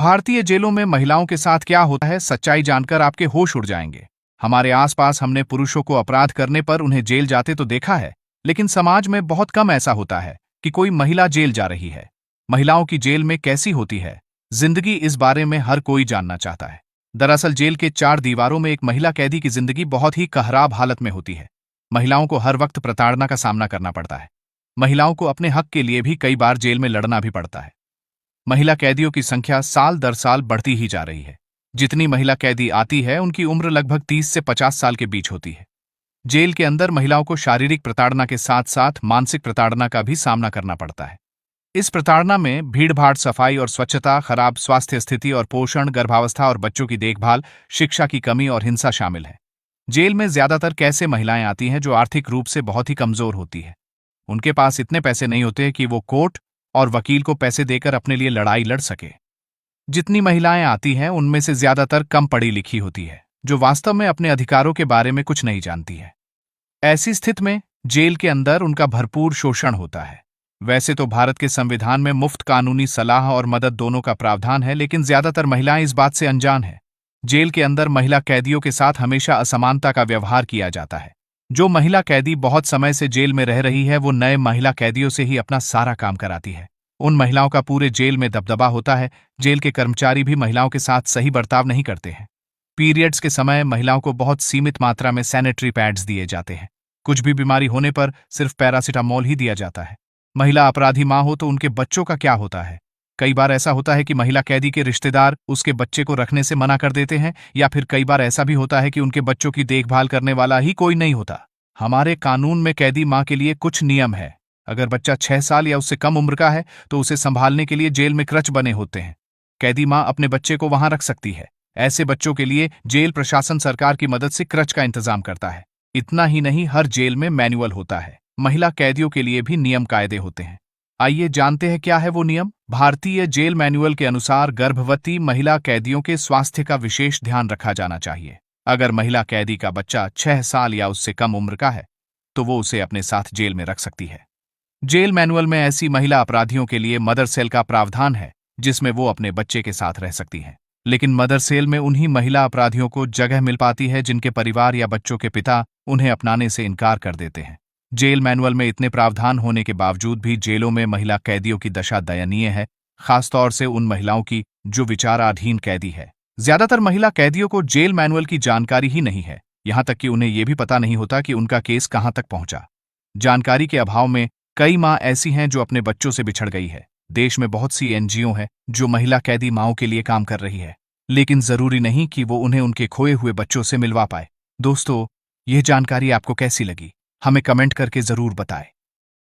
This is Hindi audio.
भारतीय जेलों में महिलाओं के साथ क्या होता है, सच्चाई जानकर आपके होश उड़ जाएंगे। हमारे आसपास हमने पुरुषों को अपराध करने पर उन्हें जेल जाते तो देखा है, लेकिन समाज में बहुत कम ऐसा होता है कि कोई महिला जेल जा रही है। महिलाओं की जेल में कैसी होती है जिंदगी, इस बारे में हर कोई जानना चाहता है। दरअसल जेल के 4 दीवारों में एक महिला कैदी की जिंदगी बहुत ही खराब हालत में होती है। महिलाओं को हर वक्त प्रताड़ना का सामना करना पड़ता है। महिलाओं को अपने हक के लिए भी कई बार जेल में लड़ना भी पड़ता है। महिला कैदियों की संख्या साल दर साल बढ़ती ही जा रही है। जितनी महिला कैदी आती है उनकी उम्र लगभग 30 से 50 साल के बीच होती है। जेल के अंदर महिलाओं को शारीरिक प्रताड़ना के साथ साथ मानसिक प्रताड़ना का भी सामना करना पड़ता है। इस प्रताड़ना में भीड़भाड़, सफाई और स्वच्छता, खराब स्वास्थ्य स्थिति और पोषण, गर्भावस्था और बच्चों की देखभाल, शिक्षा की कमी और हिंसा शामिल है। जेल में ज्यादातर कैसे महिलाएं आती हैं जो आर्थिक रूप से बहुत ही कमजोर होती है। उनके पास इतने पैसे नहीं होते कि वो कोर्ट और वकील को पैसे देकर अपने लिए लड़ाई लड़ सके। जितनी महिलाएं आती हैं उनमें से ज्यादातर कम पढ़ी लिखी होती है, जो वास्तव में अपने अधिकारों के बारे में कुछ नहीं जानती है। ऐसी स्थिति में जेल के अंदर उनका भरपूर शोषण होता है। वैसे तो भारत के संविधान में मुफ्त कानूनी सलाह और मदद दोनों का प्रावधान है, लेकिन ज्यादातर महिलाएं इस बात से अनजान हैं। जेल के अंदर महिला कैदियों के साथ हमेशा असमानता का व्यवहार किया जाता है। जो महिला कैदी बहुत समय से जेल में रह रही है वो नए महिला कैदियों से ही अपना सारा काम कराती है। उन महिलाओं का पूरे जेल में दबदबा होता है। जेल के कर्मचारी भी महिलाओं के साथ सही बर्ताव नहीं करते हैं। पीरियड्स के समय महिलाओं को बहुत सीमित मात्रा में सैनिटरी पैड्स दिए जाते हैं। कुछ भी बीमारी होने पर सिर्फ पैरासिटामोल ही दिया जाता है। महिला अपराधी मां हो तो उनके बच्चों का क्या होता है? कई बार ऐसा होता है कि महिला कैदी के रिश्तेदार उसके बच्चे को रखने से मना कर देते हैं, या फिर कई बार ऐसा भी होता है कि उनके बच्चों की देखभाल करने वाला ही कोई नहीं होता। हमारे कानून में कैदी मां के लिए कुछ नियम है। अगर बच्चा 6 साल या उससे कम उम्र का है तो उसे संभालने के लिए जेल में क्रच बने होते हैं। कैदी मां अपने बच्चे को वहां रख सकती है। ऐसे बच्चों के लिए जेल प्रशासन सरकार की मदद से क्रच का इंतजाम करता है। इतना ही नहीं, हर जेल में मैनुअल होता है। महिला कैदियों के लिए भी नियम कायदे होते हैं। आइए जानते हैं क्या है वो नियम। भारतीय जेल मैनुअल के अनुसार गर्भवती महिला कैदियों के स्वास्थ्य का विशेष ध्यान रखा जाना चाहिए। अगर महिला कैदी का बच्चा 6 साल या उससे कम उम्र का है तो वो उसे अपने साथ जेल में रख सकती है। जेल मैनुअल में ऐसी महिला अपराधियों के लिए मदर सेल का प्रावधान है, जिसमें वो अपने बच्चे के साथ रह सकती हैं। लेकिन मदर सेल में उन्हीं महिला अपराधियों को जगह मिल पाती है जिनके परिवार या बच्चों के पिता उन्हें अपनाने से इनकार कर देते हैं। जेल मैनुअल में इतने प्रावधान होने के बावजूद भी जेलों में महिला कैदियों की दशा दयनीय है, खासतौर से उन महिलाओं की जो विचाराधीन कैदी है। ज्यादातर महिला कैदियों को जेल मैनुअल की जानकारी ही नहीं है, यहां तक कि उन्हें यह भी पता नहीं होता कि उनका केस कहां तक पहुंचा। जानकारी के अभाव में कई मां ऐसी हैं जो अपने बच्चों से बिछड़ गई है। देश में बहुत सी एनजीओ हैं जो महिला कैदी माओं के लिए काम कर रही है, लेकिन जरूरी नहीं कि वो उन्हें उनके खोए हुए बच्चों से मिलवा पाए। दोस्तों, यह जानकारी आपको कैसी लगी? हमें कमेंट करके जरूर बताएं।